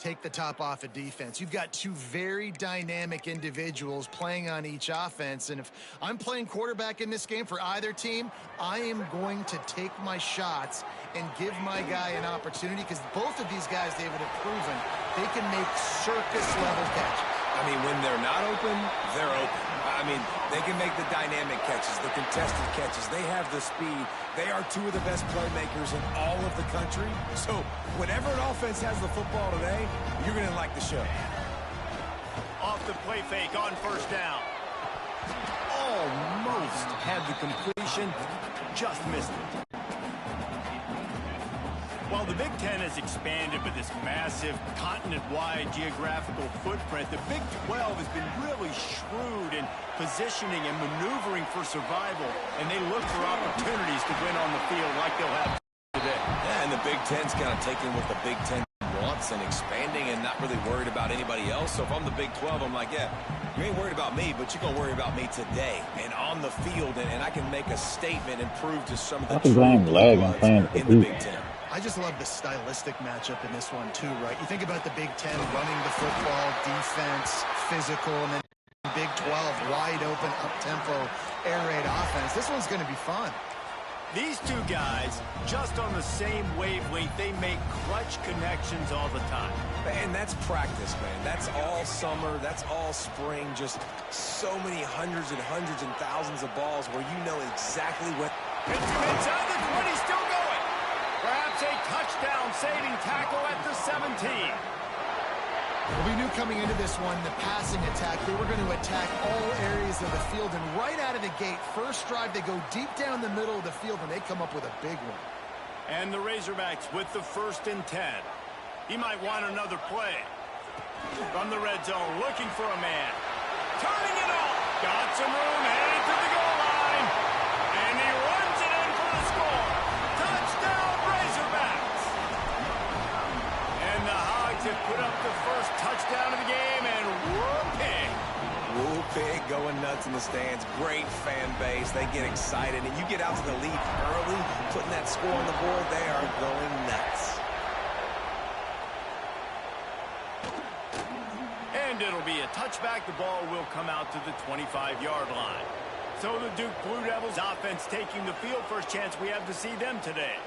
take the top off of defense. You've got two very dynamic individuals playing on each offense, and if I'm playing quarterback in this game for either team, I am going to take my shots and give my guy an opportunity, because both of these guys, David, have proven they can make circus-level catches. I mean, when they're not open, they're open. I mean, they can make the dynamic catches, the contested catches. They have the speed. They are two of the best playmakers in all of the country. So whenever an offense has the football today, you're going to like the show. Off the play fake on first down. Almost had the completion, just missed it. While the Big Ten has expanded with this massive continent-wide geographical footprint, the Big 12 has been really shrewd in positioning and maneuvering for survival, and they look for opportunities to win on the field like they'll have today. Yeah, and the Big Ten's kind of taking what the Big Ten wants and expanding and not really worried about anybody else. So if I'm the Big 12, I'm like, yeah, you ain't worried about me, but you're going to worry about me today and on the field, and I can make a statement and prove to some of the true in the Big Ten. I just love the stylistic matchup in this one, too, right? You think about the Big Ten running the football, defense, physical, and then Big 12, wide open, up-tempo, air raid offense. This one's going to be fun. These two guys, just on the same wavelength, they make clutch connections all the time. And that's practice, man. That's all summer. That's all spring. Just so many hundreds and thousands of balls where you know exactly what. It's inside the 20, still going. Perhaps a touchdown-saving tackle at the 17. Well, we knew coming into this one, the passing attack, they were going to attack all areas of the field. And right out of the gate, first drive, they go deep down the middle of the field, and they come up with a big one. And the Razorbacks with the 1st and 10. He might want another play. From the red zone, looking for a man. Turning it off. Got some room, headed to the goal line. And he runs it in for the score. Touchdown, Razorbacks. And the Hogs have put up the first touchdown of the game, and whoop-pig. Whoop-pig going nuts in the stands. Great fan base. They get excited, and you get out to the lead early, putting that score on the board, they are going nuts. And it'll be a touchback. The ball will come out to the 25-yard line. So the Duke Blue Devils offense taking the field. First chance we have to see them today.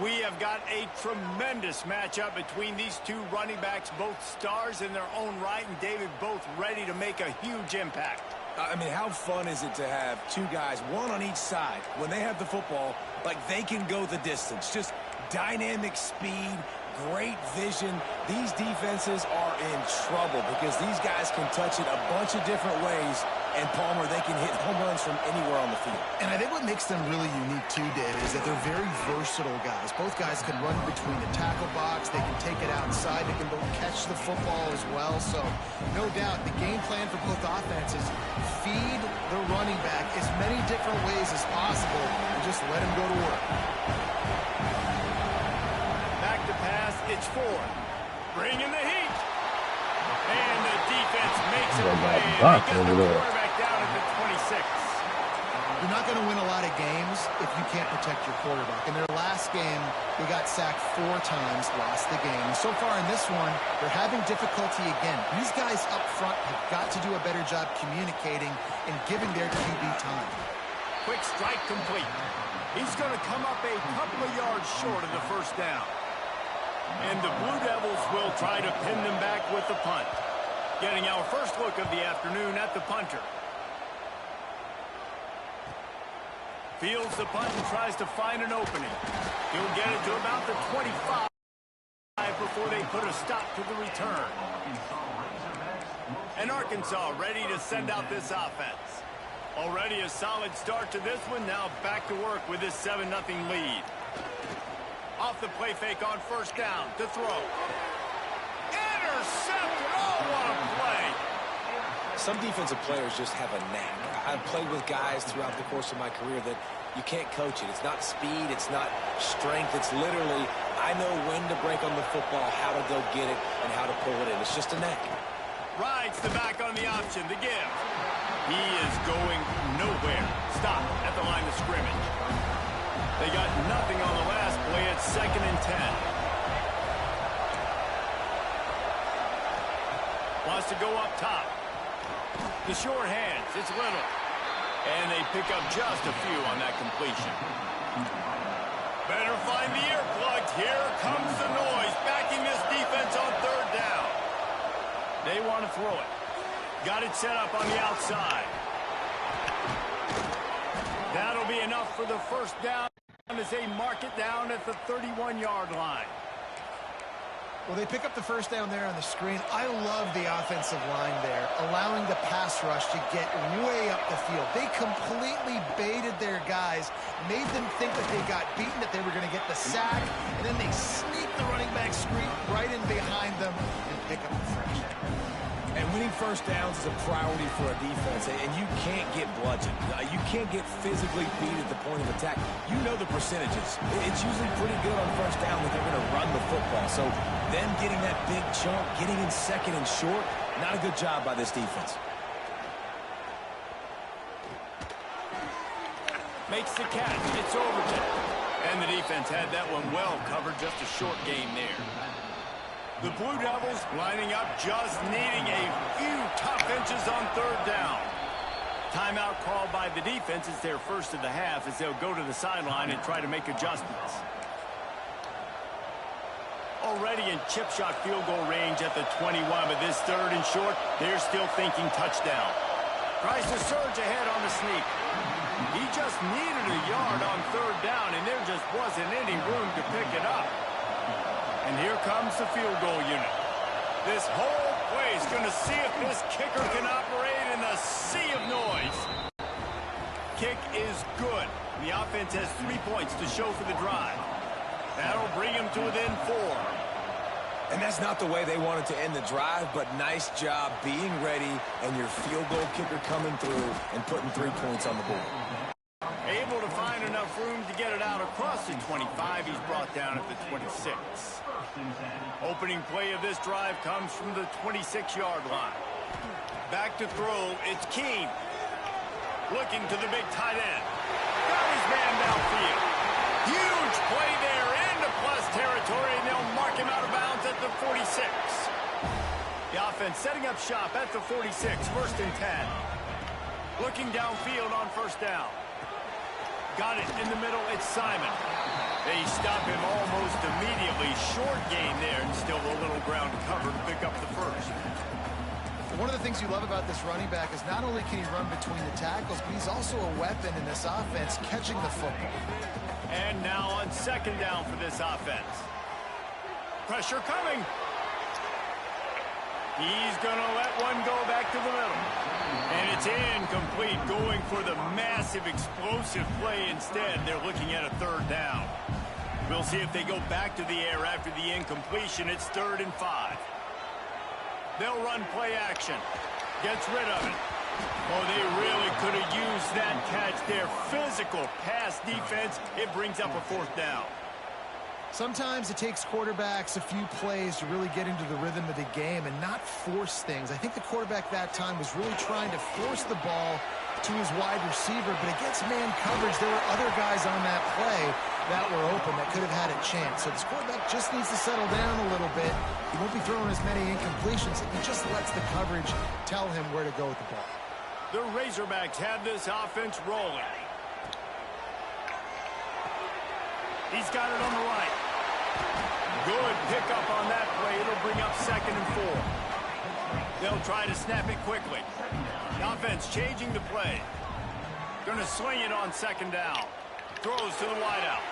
We have got a tremendous matchup between these two running backs, both stars in their own right, and David, both ready to make a huge impact. I mean, how fun is it to have two guys, one on each side, when they have the football, like they can go the distance. Just dynamic speed, great vision. These defenses are in trouble because these guys can touch it a bunch of different ways, and Palmer, they can hit home runs from anywhere on the field. And I think what makes them really unique, too, David, is that they're very versatile guys. Both guys can run between the tackle box. They can take it outside. They can both catch the football as well. So, no doubt, the game plan for both offenses, feed the running back as many different ways as possible and just let him go to work. Back to pass, it's Ford. Bringing the heat. And the defense makes it away. He gets the quarterback down at the 26. You're not going to win a lot of games if you can't protect your quarterback. In their last game, they got sacked 4 times, lost the game. And so far in this one, they're having difficulty again. These guys up front have got to do a better job communicating and giving their QB time. Quick strike complete. He's going to come up a couple of yards short of the first down. And the Blue Devils will try to pin them back with the punt. Getting our first look of the afternoon at the punter. Fields the punt and tries to find an opening. He'll get it to about the 25 before they put a stop to the return. And Arkansas ready to send out this offense. Already a solid start to this one. Now back to work with this 7-0 lead. Off the play fake on first down to throw. Intercepted. Oh, what a play. Some defensive players just have a knack. I've played with guys throughout the course of my career that you can't coach it. It's not speed. It's not strength. It's literally, I know when to break on the football, how to go get it, and how to pull it in. It's just a knack. Rides the back on the option. The give. He is going nowhere. Stop at the line of scrimmage. They got nothing on the last play at 2nd and 10. Wants to go up top. The short hands, it's Little. And they pick up just a few on that completion. Better find the earplugs. Here comes the noise, backing this defense on third down. They want to throw it. Got it set up on the outside. That'll be enough for the first down as they mark it down at the 31-yard line. Well, they pick up the first down there on the screen. I love the offensive line there, allowing the pass rush to get way up the field. They completely baited their guys, made them think that they got beaten, that they were going to get the sack, and then they sneak the running back screen right in behind them and pick up the first down. And winning first downs is a priority for a defense, and you can't get bludgeoned. You can't get physically beat at the point of attack. You know the percentages. It's usually pretty good on first down that they're going to run the football. So them getting that big chunk, getting in second and short, not a good job by this defense. Makes the catch. It's Overton. And the defense had that one well covered. Just a short gain there. The Blue Devils lining up, just needing a few tough inches on third down. Timeout called by the defense. It's their first of the half as they'll go to the sideline and try to make adjustments. Already in chip shot field goal range at the 21, but this third and short, they're still thinking touchdown. Tries to surge ahead on the sneak. He just needed a yard on third down, and there just wasn't any room to pick it up. And here comes the field goal unit. This whole play is going to see if this kicker can operate in a sea of noise. Kick is good. The offense has 3 points to show for the drive. That'll bring them to within 4. And that's not the way they wanted to end the drive, but nice job being ready and your field goal kicker coming through and putting 3 points on the board. Able to find enough room to get it out across the 25. He's brought down at the 26. Opening play of this drive comes from the 26-yard line. Back to throw, it's Keene. Looking to the big tight end. Got his man downfield. Huge play there into plus territory, and they'll mark him out of bounds at the 46. The offense setting up shop at the 46, first and 10. Looking downfield on first down. Got it in the middle, it's Simon. They stop him almost immediately. Short gain there, and still a little ground to cover to pick up the first. One of the things you love about this running back is not only can he run between the tackles, but he's also a weapon in this offense, catching the football. And now on second down for this offense. Pressure coming. He's going to let one go back to the middle. And it's incomplete, going for the massive explosive play instead. They're looking at a third down. We'll see if they go back to the air after the incompletion. It's 3rd and 5. They'll run play action. Gets rid of it. Oh, they really could have used that catch there. Physical pass defense. It brings up a 4th down. Sometimes it takes quarterbacks a few plays to really get into the rhythm of the game and not force things. I think the quarterback that time was really trying to force the ball to his wide receiver, but against man coverage, there were other guys on that play that were open that could have had a chance. So this quarterback just needs to settle down a little bit. He won't be throwing as many incompletions. He just lets the coverage tell him where to go with the ball. The Razorbacks have this offense rolling. He's got it on the right. Good pickup on that play. It'll bring up 2nd and 4. They'll try to snap it quickly. The offense changing the play. Going to swing it on 2nd down. Throws to the wideout.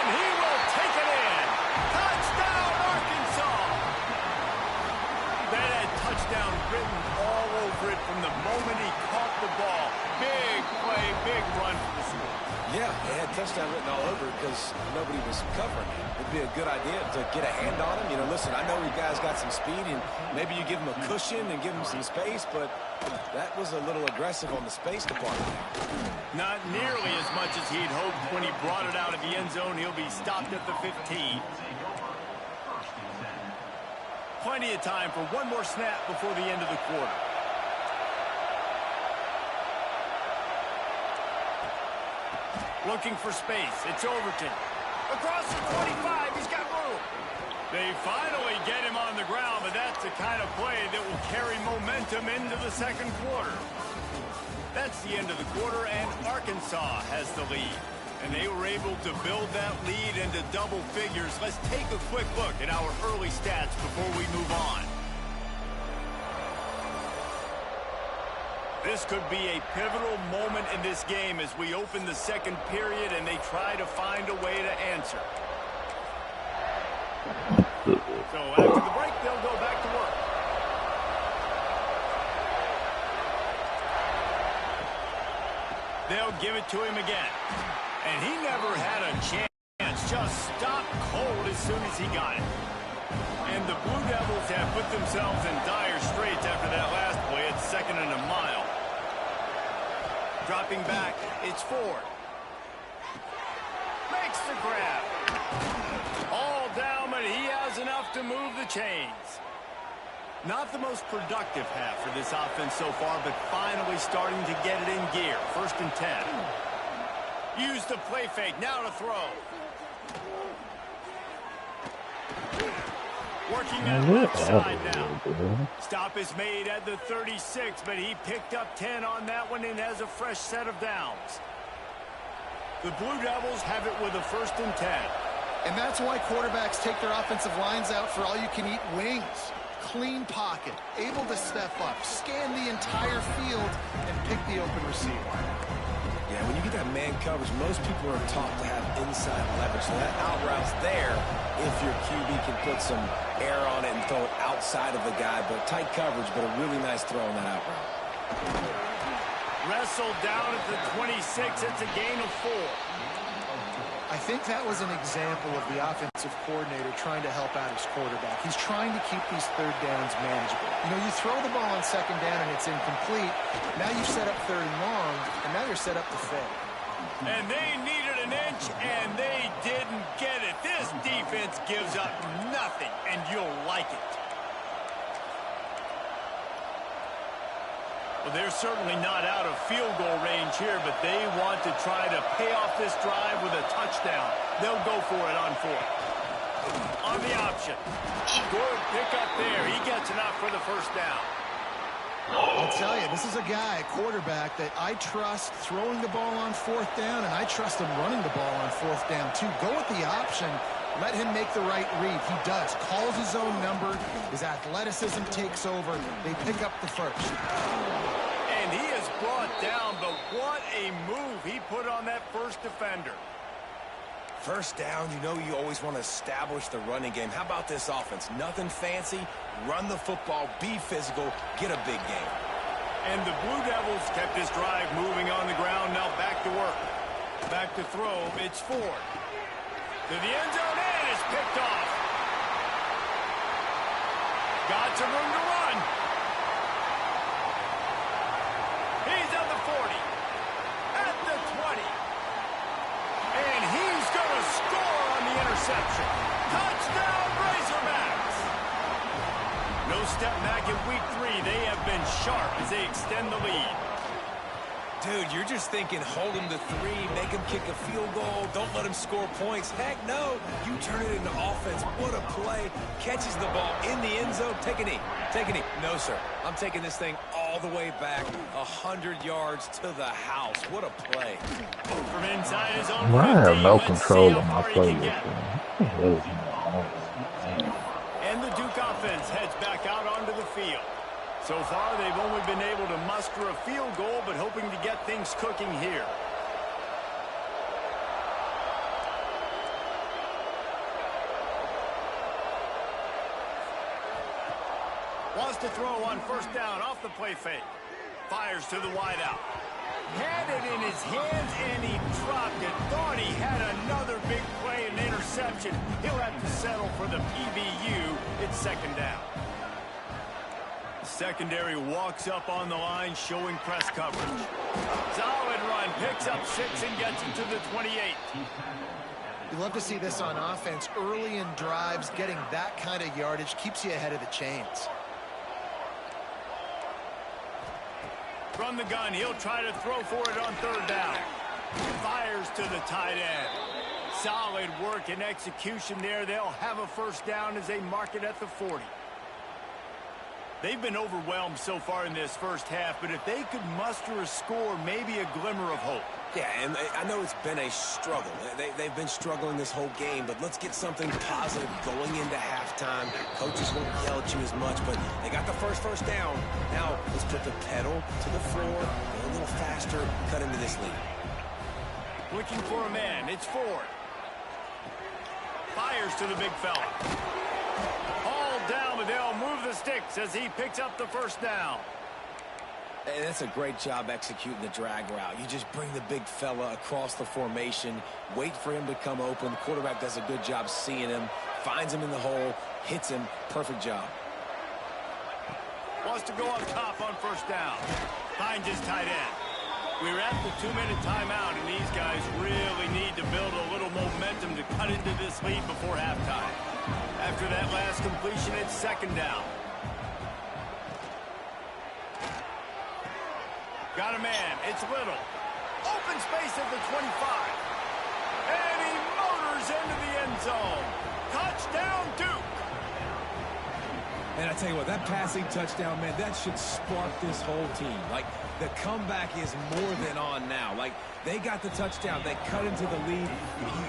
And he will take it in. Touchdown, Arkansas! That had touchdown written all over it from the moment he caught the ball. Big play, big run for the score. Yeah, they had touchdown written all over because nobody was covering him. It'd be a good idea to get a hand on him. You know, listen, I know you guys got some speed, and maybe you give him a cushion and give him some space, but that was a little aggressive on the space department. Not nearly as much as he'd hoped when he brought it out of the end zone. He'll be stopped at the 15. Plenty of time for one more snap before the end of the quarter. Looking for space. It's Overton. Across the 25. He's got room. They finally get him on the ground, but that's a kind of play that will carry momentum into the second quarter. That's the end of the quarter, and Arkansas has the lead. And they were able to build that lead into double figures. Let's take a quick look at our early stats before we move on. This could be a pivotal moment in this game as we open the second period and they try to find a way to answer. So after the break, they'll go back to work. They'll give it to him again. And he never had a chance. Just stopped cold as soon as he got it. And the Blue Devils have put themselves in dire straits after that last play. It's 2nd and a mile. Dropping back, it's Ford. Makes the grab. All down, but he has enough to move the chains. Not the most productive half for this offense so far, but finally starting to get it in gear. 1st and 10. Use the play fake, now to throw. Working that left side now. Stop is made at the 36, but he picked up 10 on that one and has a fresh set of downs. The Blue Devils have it with a 1st and 10. And that's why quarterbacks take their offensive lines out for all-you-can-eat wings. Clean pocket, able to step up, scan the entire field, and pick the open receiver. Yeah, when you get that man coverage, most people are taught to have inside leverage. So that out route's there if your QB can put some air on it and throw it outside of the guy. But tight coverage, but a really nice throw on that out route. Wrestled down at the 26. It's a gain of 4. I think that was an example of the offensive coordinator trying to help out his quarterback. He's trying to keep these 3rd downs manageable. You know, you throw the ball on 2nd down and it's incomplete. Now you've set up 3rd and long, and now you're set up to fail. And they needed an inch, and they didn't get it. This defense gives up nothing, and you'll like it. Well, they're certainly not out of field goal range here, but they want to try to pay off this drive with a touchdown. They'll go for it on 4th. On the option. Good pick up there. He gets enough for the 1st down. I'll tell you, this is a guy, a quarterback, that I trust throwing the ball on 4th down, and I trust him running the ball on 4th down, too. Go with the option. Let him make the right read. He does. Calls his own number. His athleticism takes over. They pick up the 1st. And he is brought down, but what a move he put on that 1st defender. 1st down, you know you always want to establish the running game. How about this offense? Nothing fancy. Run the football, be physical, get a big game. And the Blue Devils kept this drive moving on the ground. Now back to work. Back to throw. It's Ford. To the end zone, and it's picked off. Got some room to run. He's at the 40. At the 20. And he's going to score on the interception. Touchdown, Razorbacks. No step back in week 3. They have been sharp as they extend the lead. Dude, you're just thinking hold him to 3, make him kick a field goal, don't let him score points. Heck no, you turn it into offense. What a play. Catches the ball in the end zone. Take a knee. Take a knee. No, sir. I'm taking this thing all the way back 100 yards to the house. What a play. From inside his own I have 50, no let's control see of how my far he play can this get. game. And the Duke offense heads back out onto the field. So far, they've only been able to muster a field goal, but hoping to get things cooking here. Wants to throw on 1st down off the play fake. Fires to the wideout. Had it in his hands, and he dropped it. Thought he had another big play and interception. He'll have to settle for the PBU. It's 2nd down. Secondary walks up on the line, showing press coverage. Solid run, picks up 6 and gets it to the 28. You love to see this on offense. Early in drives, getting that kind of yardage keeps you ahead of the chains. From the gun, he'll try to throw for it on 3rd down. Fires to the tight end. Solid work and execution there. They'll have a 1st down as they mark it at the 40. They've been overwhelmed so far in this first half, but if they could muster a score, maybe a glimmer of hope. Yeah, and I know it's been a struggle. They've been struggling this whole game, but let's get something positive going into halftime. Coaches won't yell at you as much, but they got the first down. Now let's put the pedal to the floor, go a little faster, cut into this lead. Looking for a man. It's Ford. Fires to the big fella. Hauled down, but they'll move the sticks as he picks up the first down. And that's a great job executing the drag route. You just bring the big fella across the formation, wait for him to come open. The quarterback does a good job seeing him, finds him in the hole, hits him. Perfect job. Wants to go up top on first down. Finds his tight end. We're at the 2-minute timeout, and these guys really need to build a little momentum to cut into this lead before halftime. After that last completion, it's second down. Got a man. It's Little. Open space at the 25. And he motors into the end zone. Touchdown, Duke. And I tell you what, that passing touchdown, man, that should spark this whole team. Like, the comeback is more than on now. Like, they got the touchdown. They cut into the lead.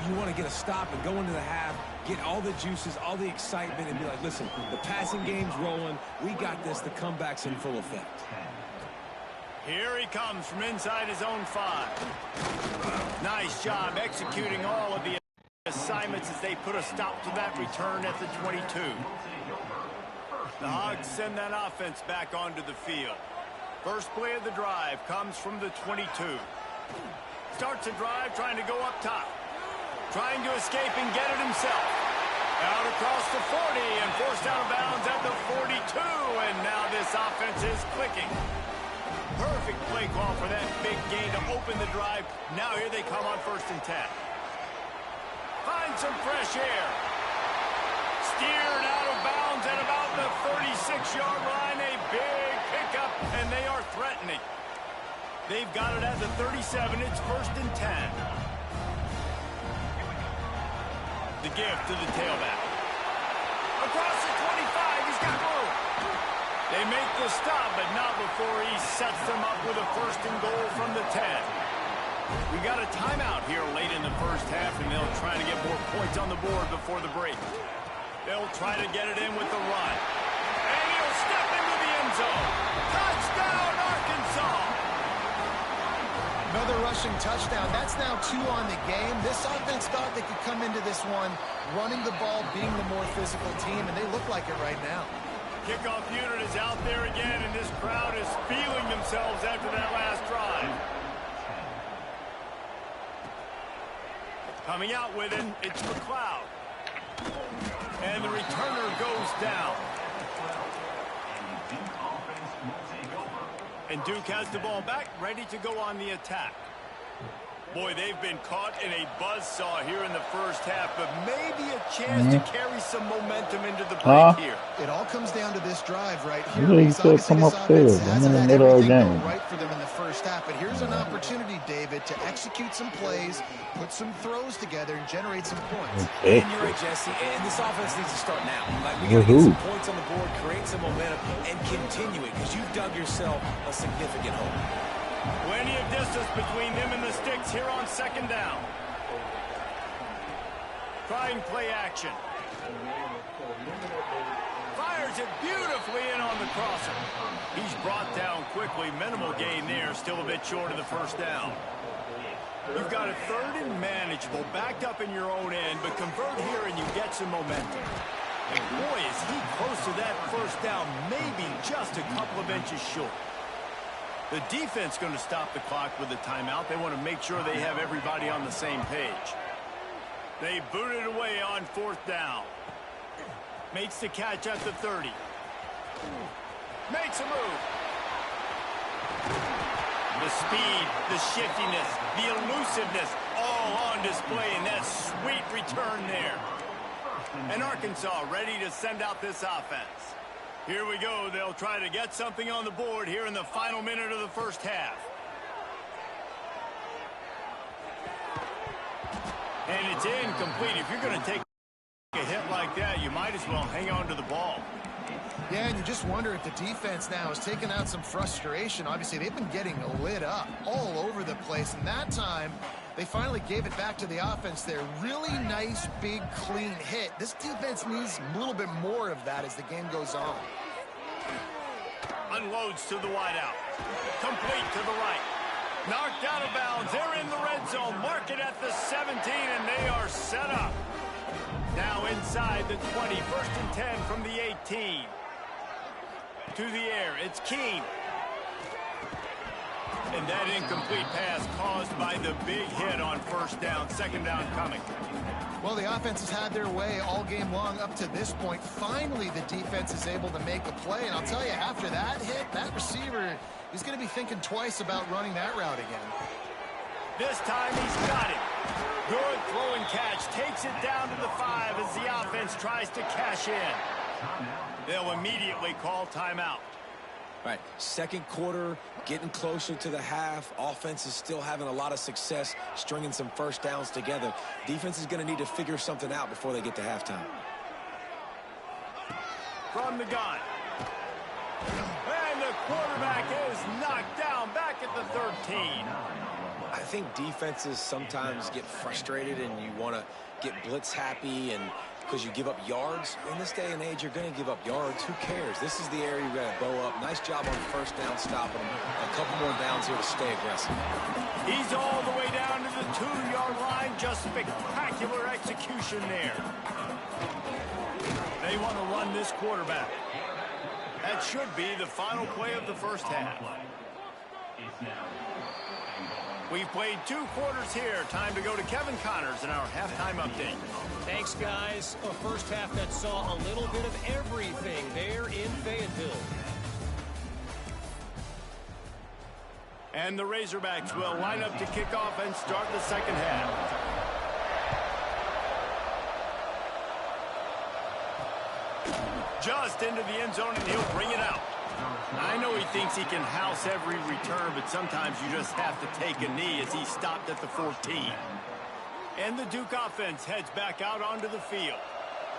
You want to get a stop and go into the half, get all the juices, all the excitement, and be like, listen, the passing game's rolling. We got this. The comeback's in full effect. Here he comes from inside his own 5. Nice job executing all of the assignments as they put a stop to that return at the 22. The Hogs send that offense back onto the field. First play of the drive comes from the 22. Starts a drive trying to go up top. Trying to escape and get it himself. Out across the 40 and forced out of bounds at the 42. And now this offense is clicking. Perfect play call for that big gain to open the drive. Now here they come on 1st and 10. Find some fresh air. Steered out of bounds at about the 36-yard line. A big pickup, and they are threatening. They've got it at the 37. It's 1st and 10. The give to the tailback. Across the 25, he's got room. They make the stop, but not before he sets them up with a 1st and goal from the 10. We got a timeout here late in the first half, and they'll try to get more points on the board before the break. They'll try to get it in with the run. And he'll step into the end zone. Touchdown, Arkansas! Another rushing touchdown. That's now 2 on the game. This offense thought they could come into this one running the ball, being the more physical team, and they look like it right now. Kickoff unit is out there again, and this crowd is feeling themselves after that last drive. Coming out with him, it's McLeod. And the returner goes down. And Duke has the ball back, ready to go on the attack. Boy, they've been caught in a buzzsaw here in the first half, but maybe a chance to carry some momentum into the break here. It all comes down to this drive right here. Yeah, you could come upstairs. I'm in the middle of the game. Right for them in the first half, but here's an opportunity, David, to execute some plays, put some throws together, and generate some points. And you're right, Jesse. And this offense needs to start now. Like, we got to get some points on the board, create some momentum, and continue it, because you've dug yourself a significant hole. Plenty of distance between them and the sticks here on 2nd down. Trying play action. Fires it beautifully in on the crosser. He's brought down quickly. Minimal gain there. Still a bit short of the 1st down. You've got a 3rd and manageable, backed up in your own end, but convert here and you get some momentum. And boy, is he close to that 1st down, maybe just a couple of inches short. The defense going to stop the clock with a timeout. They want to make sure they have everybody on the same page. They boot it away on 4th down. Makes the catch at the 30. Makes a move. The speed, the shiftiness, the elusiveness, all on display in that sweet return there. And Arkansas ready to send out this offense. Here we go. They'll try to get something on the board here in the final minute of the first half. And it's incomplete. If you're going to take a hit like that, you might as well hang on to the ball. Yeah, and you just wonder if the defense now is taking out some frustration. Obviously, they've been getting lit up all over the place, and that time they finally gave it back to the offense there. Really nice, big, clean hit. This defense needs a little bit more of that as the game goes on. Unloads to the wideout. Complete to the right. Knocked out of bounds. They're in the red zone. Mark it at the 17, and they are set up. Now inside the 20. 1st and 10 from the 18. To the air. It's Keene. And that incomplete pass caused by the big hit on 1st down. 2nd down coming. Well, the offense has had their way all game long up to this point. Finally, the defense is able to make a play. And I'll tell you, after that hit, that receiver is going to be thinking twice about running that route again. This time he's got it. Good throw and catch. Takes it down to the 5 as the offense tries to cash in. They'll immediately call timeout. All right, 2nd quarter, getting closer to the half. Offense is still having a lot of success stringing some 1st downs together. Defense is going to need to figure something out before they get to halftime. From the gun. And the quarterback is knocked down back at the 13. I think defenses sometimes get frustrated and you want to get blitz happy and because you give up yards. In this day and age, you're going to give up yards. Who cares? This is the area you got to bow up. Nice job on 1st down stopping them. A couple more downs here to stay aggressive. He's all the way down to the 2-yard line. Just spectacular execution there. They want to run this quarterback. That should be the final play of the 1st half. We've played 2 quarters here. Time to go to Kevin Connors in our halftime update. Thanks, guys. A 1st half that saw a little bit of everything there in Fayetteville. And the Razorbacks will line up to kick off and start the 2nd half. Just into the end zone, and he'll bring it out. I know he thinks he can house every return, but sometimes you just have to take a knee as he stopped at the 14. And the Duke offense heads back out onto the field.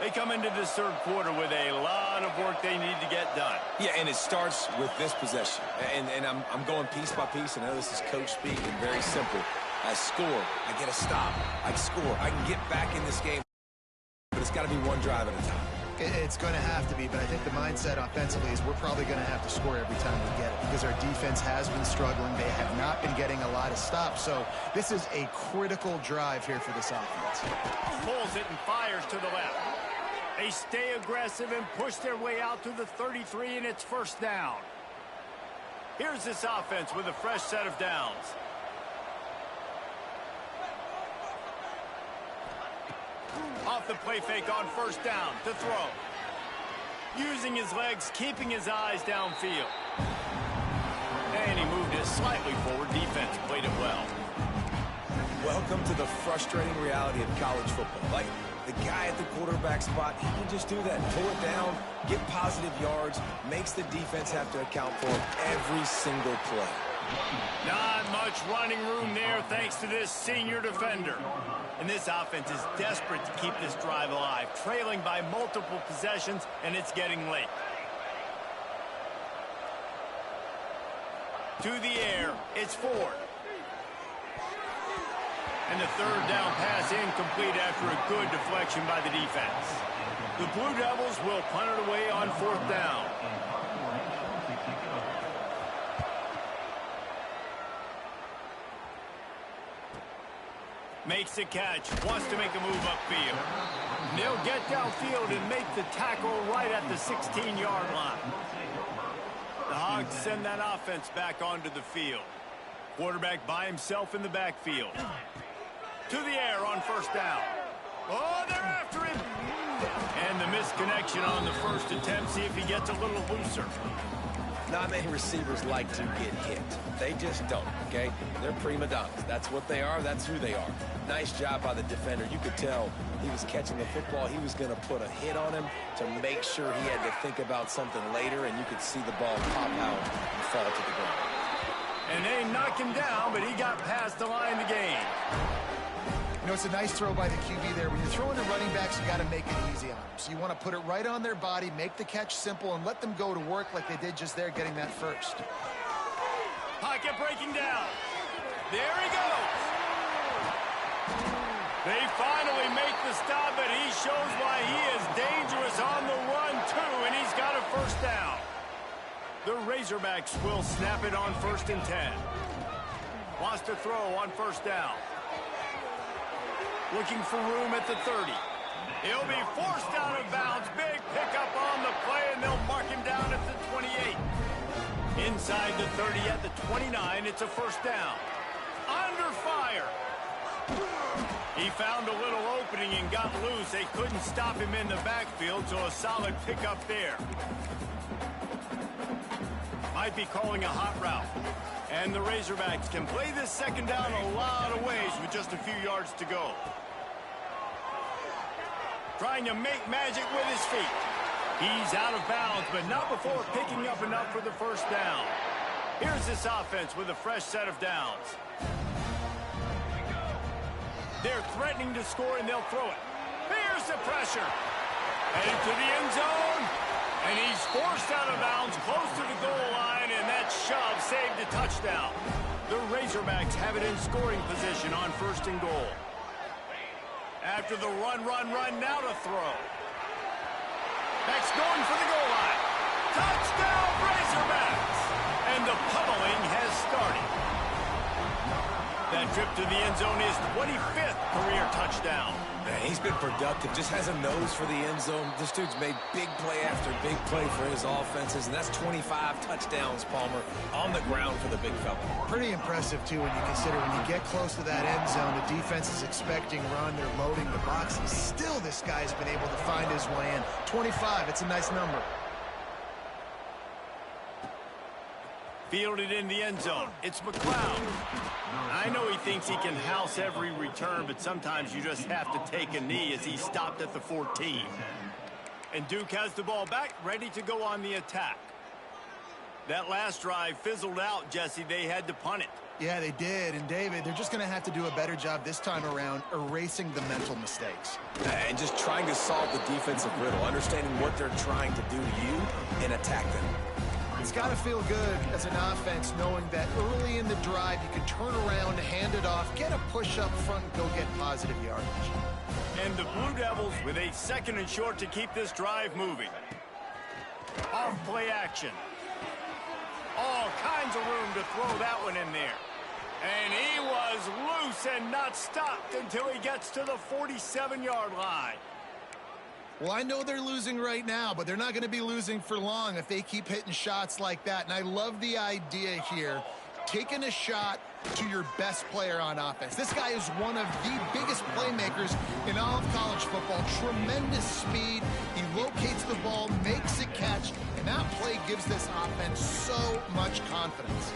They come into this 3rd quarter with a lot of work they need to get done. Yeah, and it starts with this possession. And I'm going piece by piece. I know this is coach speak and very simple. I score. I get a stop. I score. I can get back in this game. But it's got to be one drive at a time. It's going to have to be, but I think the mindset offensively is we're probably going to have to score every time we get it because our defense has been struggling. They have not been getting a lot of stops, so this is a critical drive here for this offense. Pulls it and fires to the left. They stay aggressive and push their way out to the 33, and it's 1st down. Here's this offense with a fresh set of downs. Off the play fake on 1st down to throw. Using his legs, keeping his eyes downfield. And he moved it slightly forward. Defense played it well. Welcome to the frustrating reality of college football. Like, the guy at the quarterback spot, he can just do that. Pull it down, get positive yards, makes the defense have to account for it every single play. Not much running room there thanks to this senior defender. And this offense is desperate to keep this drive alive, trailing by multiple possessions, and it's getting late. To the air, it's Ford. And the 3rd down pass incomplete after a good deflection by the defense. The Blue Devils will punt it away on 4th down. Makes the catch, wants to make a move upfield. They'll get downfield and make the tackle right at the 16-yard line. The Hogs send that offense back onto the field. Quarterback by himself in the backfield. To the air on 1st down. Oh, they're after him. And the misconnection on the 1st attempt. See if he gets a little looser. Not many receivers like to get hit. They just don't, okay? They're prima donnas. That's what they are. That's who they are. Nice job by the defender. You could tell he was catching the football. He was going to put a hit on him to make sure he had to think about something later, and you could see the ball pop out and fall to the ground. And they knock him down, but he got past the line to gain. You know, it's a nice throw by the QB there. When you're throwing to running backs, you got to make it easy on them. So you want to put it right on their body, make the catch simple, and let them go to work like they did just there, getting that first. Pocket breaking down. There he goes. They finally make the stop, but he shows why he is dangerous on the run, too, and he's got a first down. The Razorbacks will snap it on 1st and 10. Wants to throw on first down. Looking for room at the 30. He'll be forced out of bounds. Big pickup on the play, and they'll mark him down at the 28. Inside the 30 at the 29, it's a first down. Under fire. He found a little opening and got loose. They couldn't stop him in the backfield, so a solid pickup there. Might be calling a hot route. And the Razorbacks can play this second down a lot of ways with just a few yards to go. Trying to make magic with his feet. He's out of bounds, but not before picking up enough for the first down. Here's this offense with a fresh set of downs. They're threatening to score, and they'll throw it. Here's the pressure. Headed to the end zone. And he's forced out of bounds close to the goal line, and that shove saved a touchdown. The Razorbacks have it in scoring position on 1st and goal. After the run, now to throw. Next, going for the goal line. Touchdown, Razorbacks! And the pummeling has started. That trip to the end zone is 25th career touchdown. Man, he's been productive, just has a nose for the end zone. This dude's made big play after big play for his offenses, and that's 25 touchdowns, Palmer, on the ground for the big fella. Pretty impressive, too, when you consider when you get close to that end zone, the defense is expecting run, they're loading the box, and still this guy's been able to find his way in. 25, it's a nice number. Fielded in the end zone. It's McLeod. I know he thinks he can house every return, but sometimes you just have to take a knee as he stopped at the 14. And Duke has the ball back, ready to go on the attack. That last drive fizzled out, Jesse. They had to punt it. Yeah, they did. And, David, they're just going to have to do a better job this time around erasing the mental mistakes. And just trying to solve the defensive riddle, understanding what they're trying to do to you and attack them. It's got to feel good as an offense knowing that early in the drive you can turn around, hand it off, get a push up front, and go get positive yardage. And the Blue Devils with a 2nd and short to keep this drive moving. Off play action. All kinds of room to throw that one in there. And he was loose and not stopped until he gets to the 47-yard line. Well, I know they're losing right now, but they're not going to be losing for long if they keep hitting shots like that. And I love the idea here, taking a shot to your best player on offense. This guy is one of the biggest playmakers in all of college football. Tremendous speed. He locates the ball, makes it catch, and that play gives this offense so much confidence.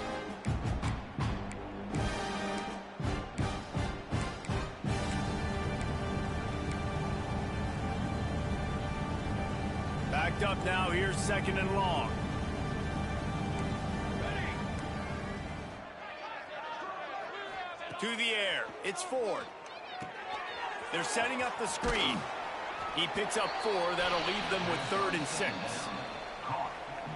Backed up now, here's 2nd and long. To the air, it's Ford. They're setting up the screen. He picks up 4, that'll leave them with 3rd and 6.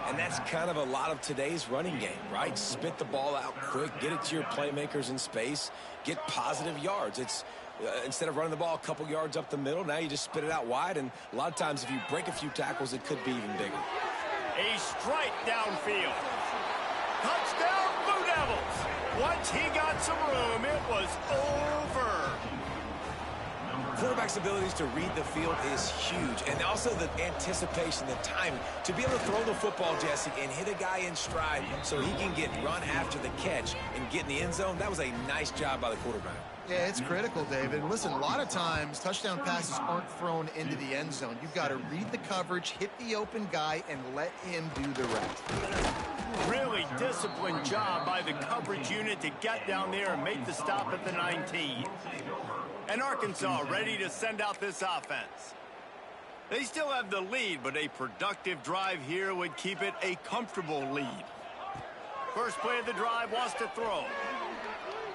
And that's kind of a lot of today's running game, right? Spit the ball out quick, get it to your playmakers in space, get positive yards. It's instead of running the ball a couple yards up the middle, now you just spit it out wide, and a lot of times if you break a few tackles, it could be even bigger. A strike downfield. Touchdown, Blue Devils. Once he got some room, it was over. Quarterback's abilities to read the field is huge, and also the anticipation, the time to be able to throw the football, Jesse, and hit a guy in stride so he can get run after the catch and get in the end zone. That was a nice job by the quarterback. Yeah, it's critical, David. Listen, a lot of times touchdown passes aren't thrown into the end zone. You've got to read the coverage, hit the open guy, and let him do the rest. Really disciplined job by the coverage unit to get down there and make the stop at the 19. And Arkansas ready to send out this offense. They still have the lead, but a productive drive here would keep it a comfortable lead. First play of the drive, wants to throw.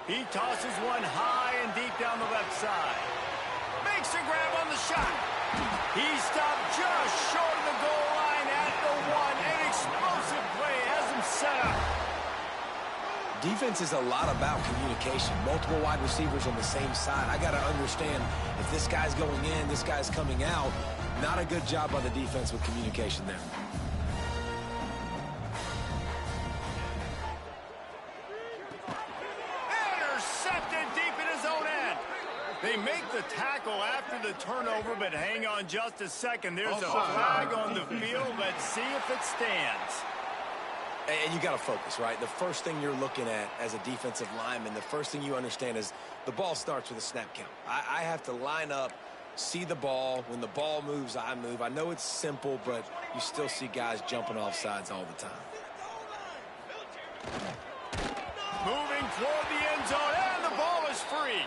He tosses one high man deep down the left side. Makes a grab on the shot. He stopped just short of the goal line at the 1. An explosive play has him set up. Defense is a lot about communication. Multiple wide receivers on the same side. I got to understand if this guy's going in, this guy's coming out. Not a good job by the defense with communication there. Intercepted deep in his own end. They make the tackle after the turnover, but hang on just a second. There's a flag on the field. Let's see if it stands. And you got to focus, right? The first thing you're looking at as a defensive lineman, the first thing you understand is the ball starts with a snap count. I have to line up, see the ball. When the ball moves, I move. I know it's simple, but you still see guys jumping off sides all the time. Moving toward the end zone, and the ball is free.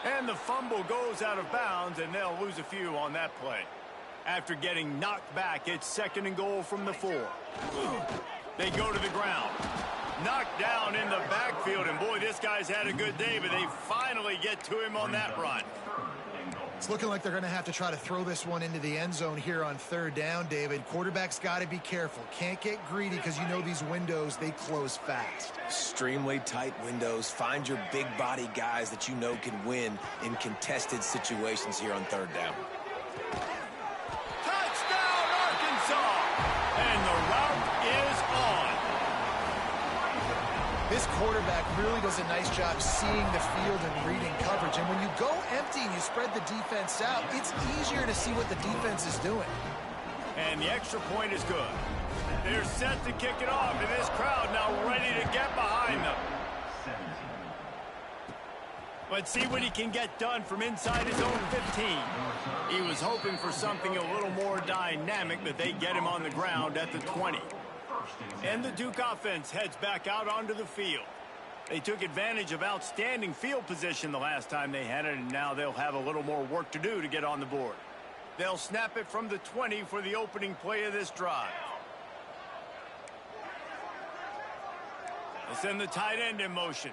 And the fumble goes out of bounds, and they'll lose a few on that play. After getting knocked back, it's 2nd and goal from the 4. They go to the ground. Knocked down in the backfield, and boy, this guy's had a good day, but they finally get to him on that run. It's looking like they're going to have to try to throw this one into the end zone here on 3rd down, David. Quarterback's got to be careful. Can't get greedy because you know these windows, they close fast. Extremely tight windows. Find your big body guys that you know can win in contested situations here on 3rd down. Touchdown, Arkansas! And the route is on. This quarterback really does a nice job seeing the field and reading coverage. And when you go empty and you spread the defense out, it's easier to see what the defense is doing. And the extra point is good. They're set to kick it off, and this crowd now ready to get behind them. Let's see what he can get done from inside his own 15. He was hoping for something a little more dynamic, but they get him on the ground at the 20. And the Duke offense heads back out onto the field. They took advantage of outstanding field position the last time they had it, and now they'll have a little more work to do to get on the board. They'll snap it from the 20 for the opening play of this drive. They send the tight end in motion.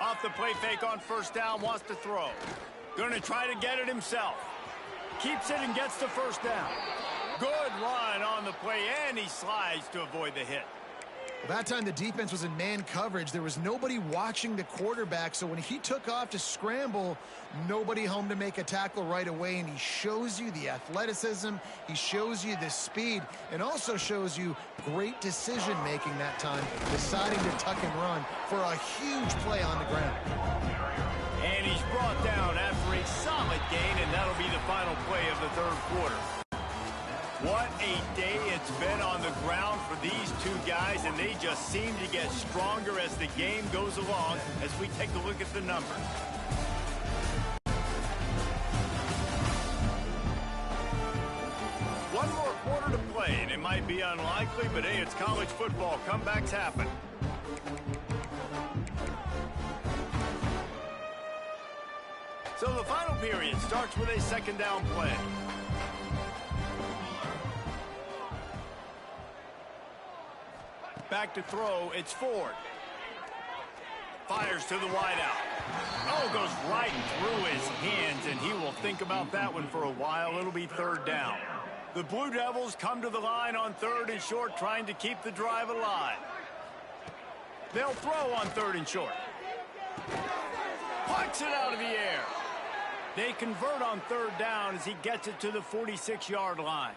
Off the play fake on 1st down, wants to throw. Going to try to get it himself. Keeps it and gets the 1st down. Good run on the play, and he slides to avoid the hit. Well, that time the defense was in man coverage. There was nobody watching the quarterback, so when he took off to scramble, nobody home to make a tackle right away, and he shows you the athleticism, he shows you the speed, and also shows you great decision-making that time, deciding to tuck and run for a huge play on the ground. And he's brought down after a solid gain, and that'll be the final play of the 3rd quarter. What a day it's been on the ground for these two guys, and they just seem to get stronger as the game goes along as we take a look at the numbers. One more quarter to play, and it might be unlikely, but hey, it's college football. Comebacks happen. So the final period starts with a 2nd down play. Back to throw, it's Ford. Fires to the wideout. Oh, goes right through his hands, and he will think about that one for a while. It'll be 3rd down. The Blue Devils come to the line on 3rd and short, trying to keep the drive alive. They'll throw on 3rd and short. Pucks it out of the air. They convert on 3rd down as he gets it to the 46-yard line.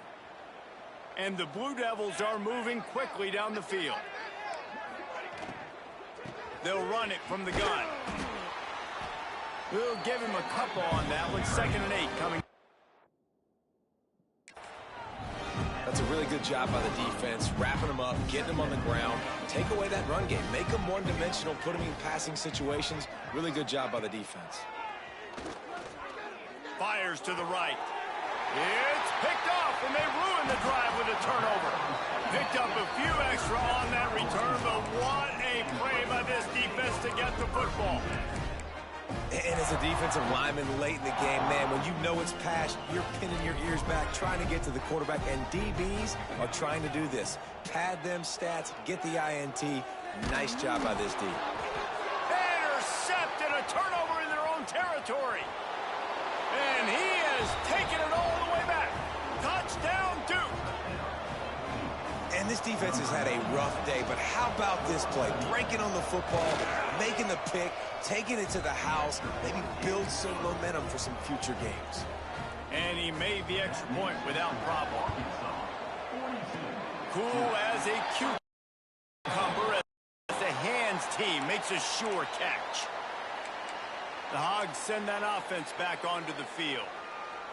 And the Blue Devils are moving quickly down the field. They'll run it from the gun. We'll give him a couple on that one. 2nd and 8 coming. That's a really good job by the defense, wrapping them up, getting them on the ground. Take away that run game. Make them one-dimensional, put them in passing situations. Really good job by the defense. Fires to the right. It's picked off, and they ruin the drive with a turnover. Picked up a few extra on that return, but what a play by this defense to get the football. And as a defensive lineman late in the game, man, when you know it's past, you're pinning your ears back, trying to get to the quarterback, and DBs are trying to do this. Pad them stats, get the INT. Nice job by this D. Intercepted a turnover in their own territory. And he has taken it all the way back. Touchdown, Duke. And this defense has had a rough day, but how about this play? Breaking on the football, making the pick, taking it to the house, maybe build some momentum for some future games. And he made the extra point without problem. Cool as a cucumber as the hands team makes a sure catch. The Hogs send that offense back onto the field.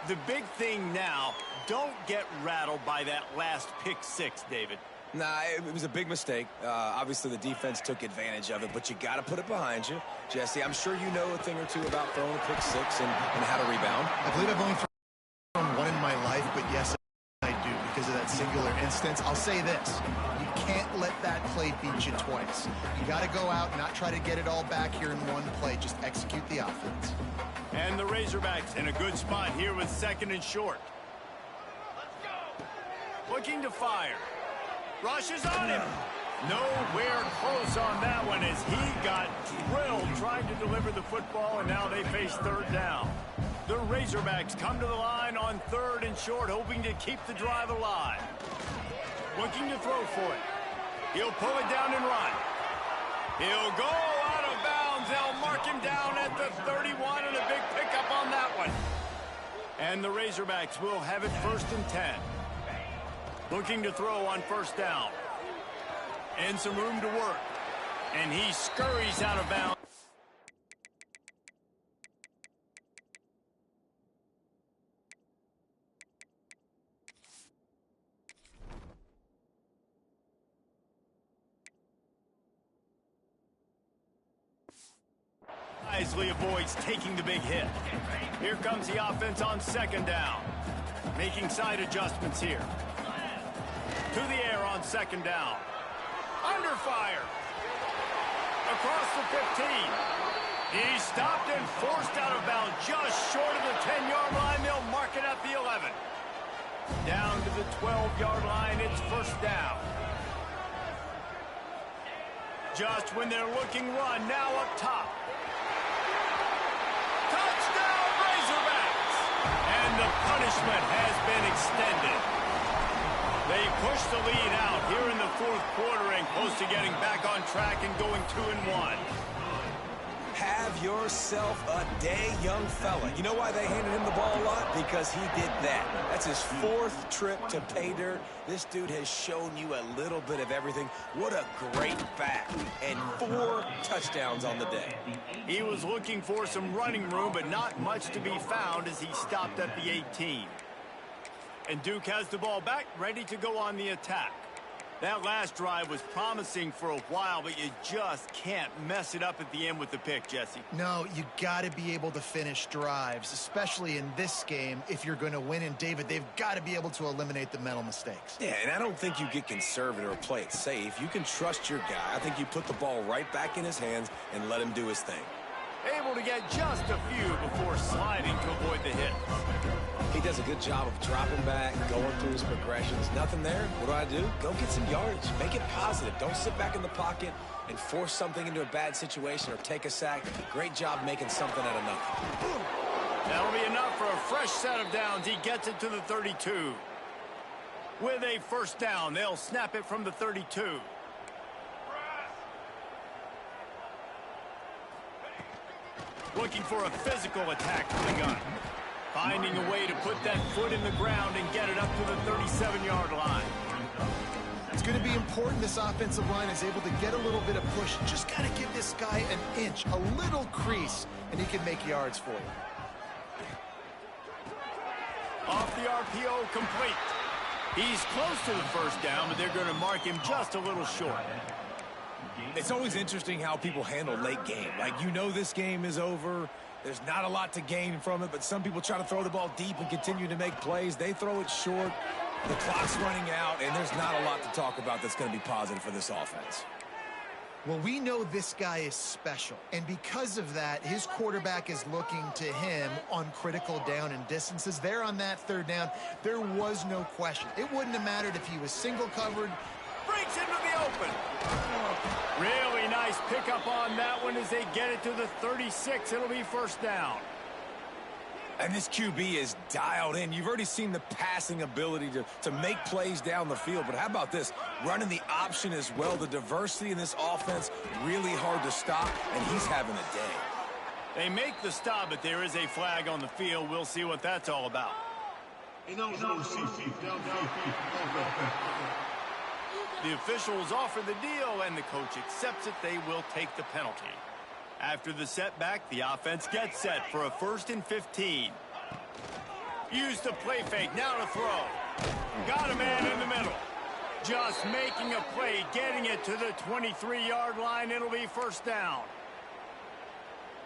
The big thing now, don't get rattled by that last pick six, David. Nah, it was a big mistake. Obviously, the defense took advantage of it, but you got to put it behind you. Jesse, I'm sure you know a thing or two about throwing a pick six and how to rebound. I believe I've only thrown one in my life, but yes, I do because of that singular instance. I'll say this. You can't let that play beat you twice. You got to go out and not try to get it all back here in one play. Just execute the offense. And the Razorbacks in a good spot here with 2nd and short. Looking to fire. Rushes on him. Nowhere close on that one as he got drilled trying to deliver the football, and now they face 3rd down. The Razorbacks come to the line on 3rd and short, hoping to keep the drive alive. Looking to throw for it. He'll pull it down and run. He'll go out of bounds. They'll mark him down at the 31, and a big pickup on that one. And the Razorbacks will have it 1st and 10. Looking to throw on 1st down. And some room to work. And he scurries out of bounds. Wisely avoids taking the big hit. Here comes the offense on 2nd down. Making side adjustments here. To the air on 2nd down. Under fire. Across the 15. He stopped and forced out of bounds just short of the 10-yard line. They'll mark it at the 11. Down to the 12-yard line. It's 1st down. Just when they're looking run, now up top. Touchdown, Razorbacks! And the punishment has been extended. They push the lead out here in the 4th quarter and close to getting back on track and going 2-1. Have yourself a day, young fella. You know why they handed him the ball a lot? Because he did that. That's his 4th trip to pay dirt. This dude has shown you a little bit of everything. What a great back. And 4 touchdowns on the day. He was looking for some running room, but not much to be found as he stopped at the 18. And Duke has the ball back, ready to go on the attack. That last drive was promising for a while, but you just can't mess it up at the end with the pick, Jesse. No, you got to be able to finish drives, especially in this game. If you're going to win, and David, they've got to be able to eliminate the mental mistakes. Yeah, and I don't think you get conservative or play it safe. You can trust your guy. I think you put the ball right back in his hands and let him do his thing. Able to get just a few before sliding to avoid the hit. He does a good job of dropping back, going through his progressions. Nothing there. What do? Go get some yardage. Make it positive. Don't sit back in the pocket and force something into a bad situation or take a sack. Great job making something out of nothing. That'll be enough for a fresh set of downs. He gets it to the 32. With a 1st down, they'll snap it from the 32. Looking for a physical attack from the gun. Finding a way to put that foot in the ground and get it up to the 37-yard line. It's going to be important this offensive line is able to get a little bit of push. Just got to give this guy an inch, a little crease, and he can make yards for you. Off the RPO, complete. He's close to the 1st down, but they're going to mark him just a little short. It's always interesting how people handle late game. Like, you know this game is over. There's not a lot to gain from it, but some people try to throw the ball deep and continue to make plays. They throw it short. The clock's running out, and there's not a lot to talk about that's going to be positive for this offense. Well, we know this guy is special, and because of that, his quarterback is looking to him on critical down and distances. There on that 3rd down, there was no question. It wouldn't have mattered if he was single covered, breaks into the open. Really nice pickup on that one as they get it to the 36. It'll be first down. And this QB is dialed in. You've already seen the passing ability to make plays down the field. But how about this? Running the option as well. The diversity in this offense, really hard to stop, and he's having a day. They make the stop, but there is a flag on the field. We'll see what that's all about. The officials offer the deal, and the coach accepts it. They will take the penalty. After the setback, the offense gets set for a 1st and 15. Use the play fake, now to throw. Got a man in the middle. Just making a play, getting it to the 23-yard line. It'll be first down.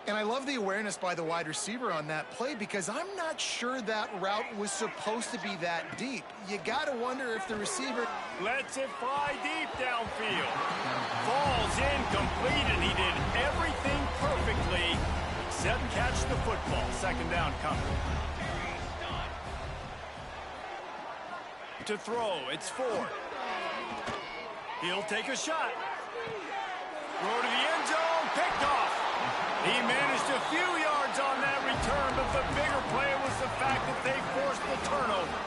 And I love the awareness by the wide receiver on that play because I'm not sure that route was supposed to be that deep. You got to wonder if the receiver lets it fly deep downfield. Falls incomplete, and he did everything perfectly except catch the football. Second down coming. To throw, it's Ford. He'll take a shot. Throw to the end zone, picked off. He managed a few yards on that return, but the bigger play was the fact that they forced the turnover.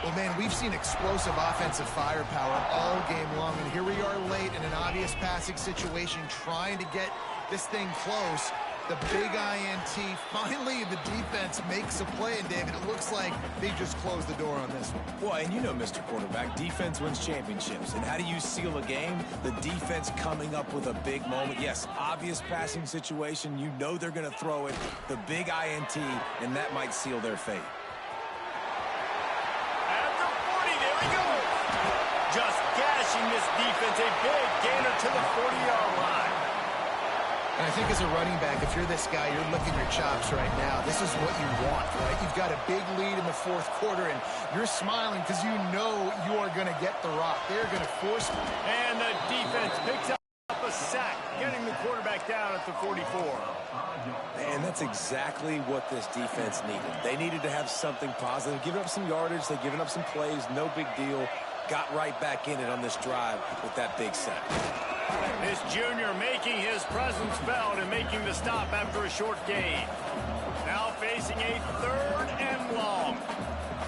Well, man, we've seen explosive offensive firepower all game long, and here we are late in an obvious passing situation trying to get this thing close. The big INT, finally the defense makes a play, and David, it looks like they just closed the door on this one. Well, and you know, Mr. Quarterback, defense wins championships. And how do you seal a game? The defense coming up with a big moment. Yes, obvious passing situation. You know they're going to throw it. The big INT, and that might seal their fate. At the 40, there he goes. Just gashing this defense, a big gainer to the 40-yard line. And I think as a running back, if you're this guy, you're licking your chops right now. This is what you want, right? You've got a big lead in the 4th quarter, and you're smiling because you know you are going to get the rock. They're going to force it. And the defense picks up a sack, getting the quarterback down at the 44. And that's exactly what this defense needed. They needed to have something positive. Giving up some yardage, they've given up some plays, no big deal. Got right back in it on this drive with that big sack. This junior making his presence felt and making the stop after a short gain. Now facing a 3rd and long.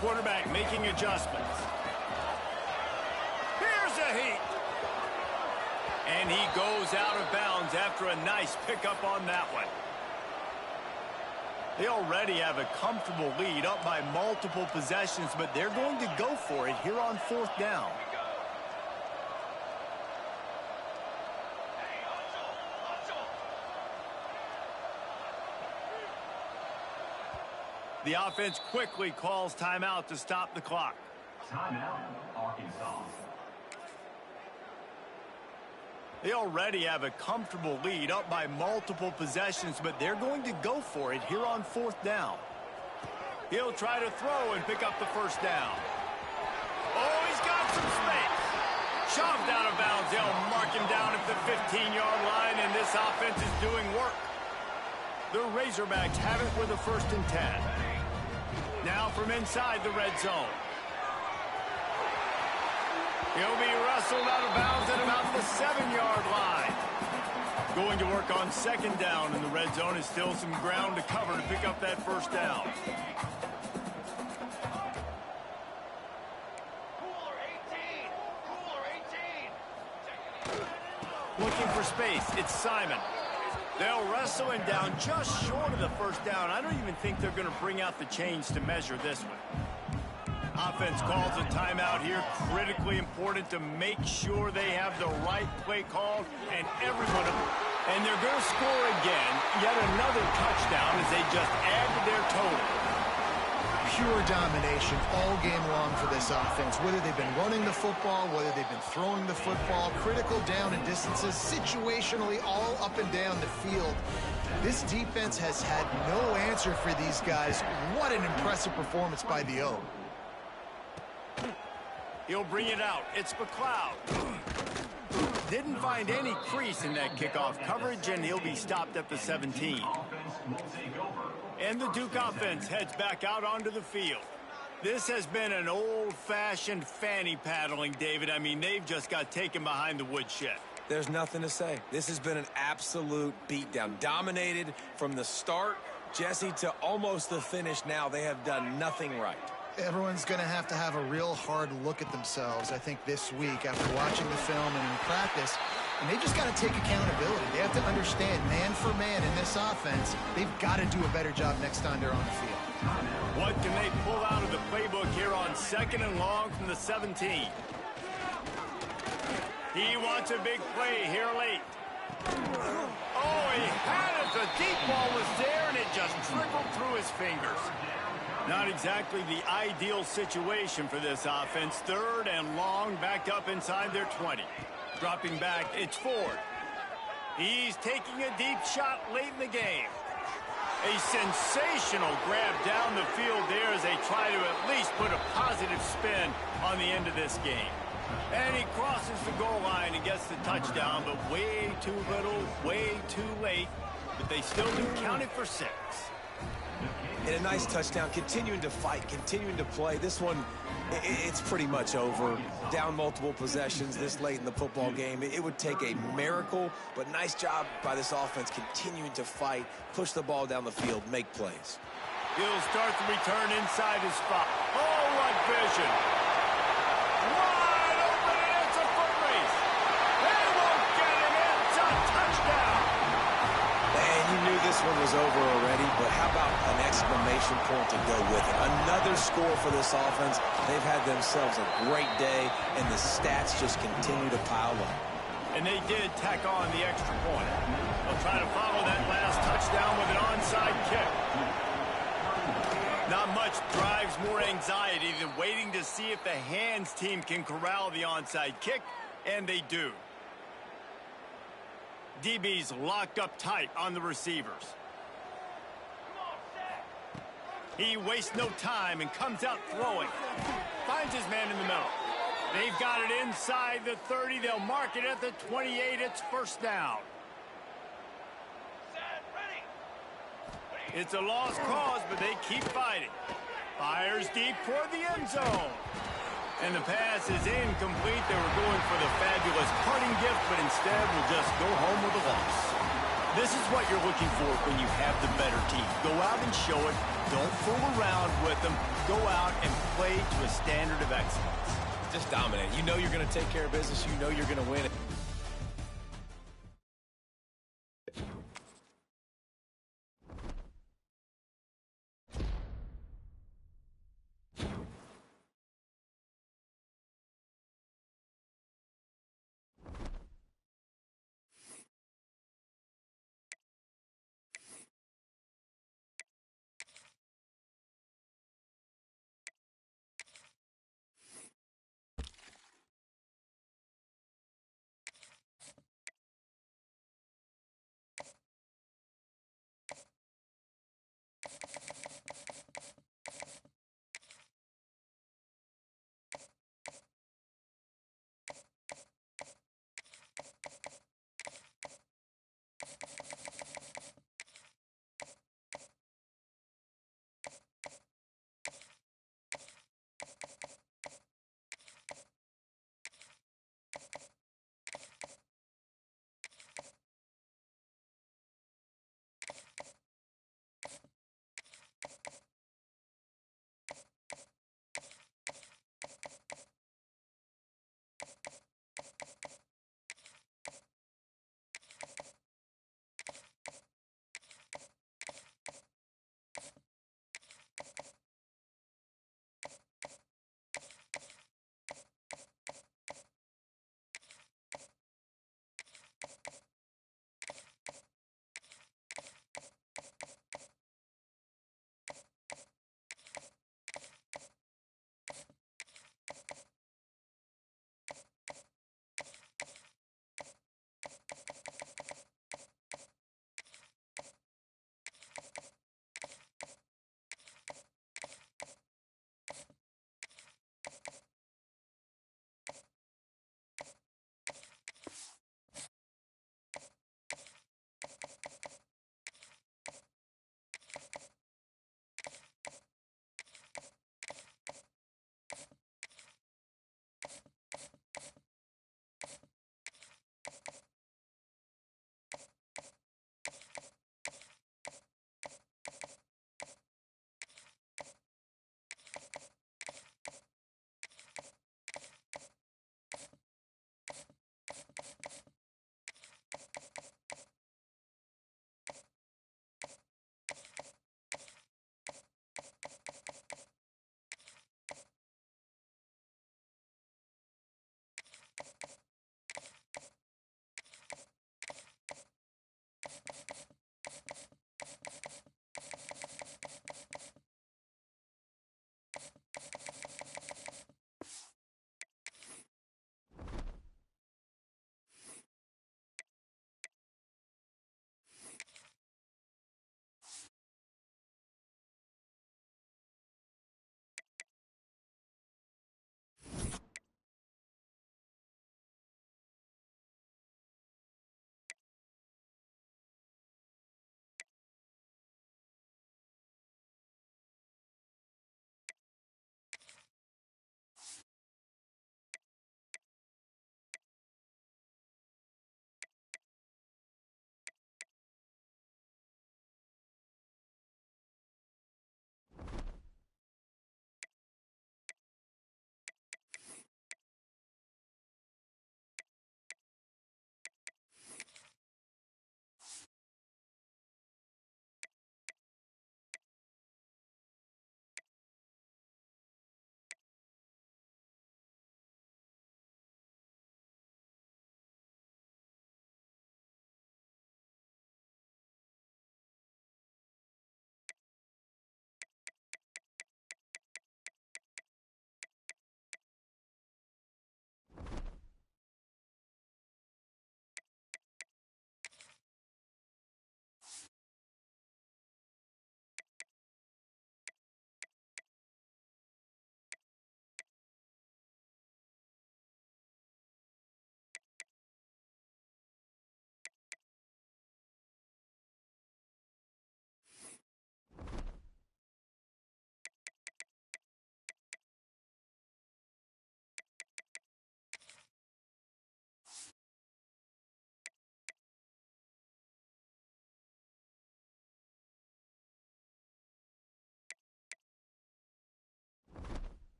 Quarterback making adjustments. Here's a heat. And he goes out of bounds after a nice pickup on that one. They already have a comfortable lead up by multiple possessions, but they're going to go for it here on 4th down. The offense quickly calls timeout to stop the clock. Timeout, Arkansas. They already have a comfortable lead up by multiple possessions, but they're going to go for it here on 4th down. He'll try to throw and pick up the first down. Oh, he's got some space. Shoved out of bounds. They'll mark him down at the 15-yard line, and this offense is doing work. The Razorbacks have it with a 1st and 10. Now from inside the red zone. He'll be wrestled out of bounds at about the 7-yard line. Going to work on 2nd down in the red zone. Is still some ground to cover to pick up that first down. Looking for space. It's Simon. They'll wrestle him down just short of the first down. I don't even think they're going to bring out the chains to measure this one. Offense calls a timeout here. Critically important to make sure they have the right play called and everyone. And they're going to score again. Yet another touchdown as they just add to their total. Pure domination all game long for this offense. Whether they've been running the football, whether they've been throwing the football, critical down and distances, situationally all up and down the field. This defense has had no answer for these guys. What an impressive performance by the O. He'll bring it out. It's McLeod. Didn't find any crease in that kickoff coverage, and he'll be stopped at the 17. And the Duke offense heads back out onto the field. This has been an old-fashioned fanny paddling, David. I mean, they've just got taken behind the woodshed. There's nothing to say. This has been an absolute beatdown. Dominated from the start, Jesse, to almost the finish now. They have done nothing right. Everyone's going to have a real hard look at themselves, I think, this week after watching the film and in practice. And they just got to take accountability. They have to understand, man for man in this offense, they've got to do a better job next time they're on the field. What can they pull out of the playbook here on 2nd and long from the 17? He wants a big play here late. Oh, he had it. The deep ball was there, and it just trickled through his fingers. Not exactly the ideal situation for this offense. 3rd and long, backed up inside their 20. Dropping back, it's Ford. He's taking a deep shot late in the game. A sensational grab down the field there as they try to at least put a positive spin on the end of this game. And he crosses the goal line and gets the touchdown, but way too little, way too late. But they still do count it for 6. And a nice touchdown, continuing to fight, continuing to play. This one, it's pretty much over. Down multiple possessions this late in the football game. It would take a miracle, but nice job by this offense continuing to fight, push the ball down the field, make plays. He'll start the return inside his spot. Oh, what vision. Wide open, and it's a foot race. They won't get him. It's a touchdown. And you knew this one was over already, but how about an exclamation point to go with it? Another score for this offense. They've had themselves a great day, and the stats just continue to pile up. And they did tack on the extra point. They'll try to follow that last touchdown with an onside kick. Not much drives more anxiety than waiting to see if the hands team can corral the onside kick, and they do. DB's locked up tight on the receivers. He wastes no time and comes out throwing. Finds his man in the middle. They've got it inside the 30. They'll mark it at the 28. It's 1st down. It's a lost cause, but they keep fighting. Fires deep toward the end zone. And the pass is incomplete. They were going for the fabulous parting gift, but instead will just go home with a loss. This is what you're looking for when you have the better team. Go out and show it. Don't fool around with them. Go out and play to a standard of excellence. Just dominate. You know you're going to take care of business. You know you're going to win it.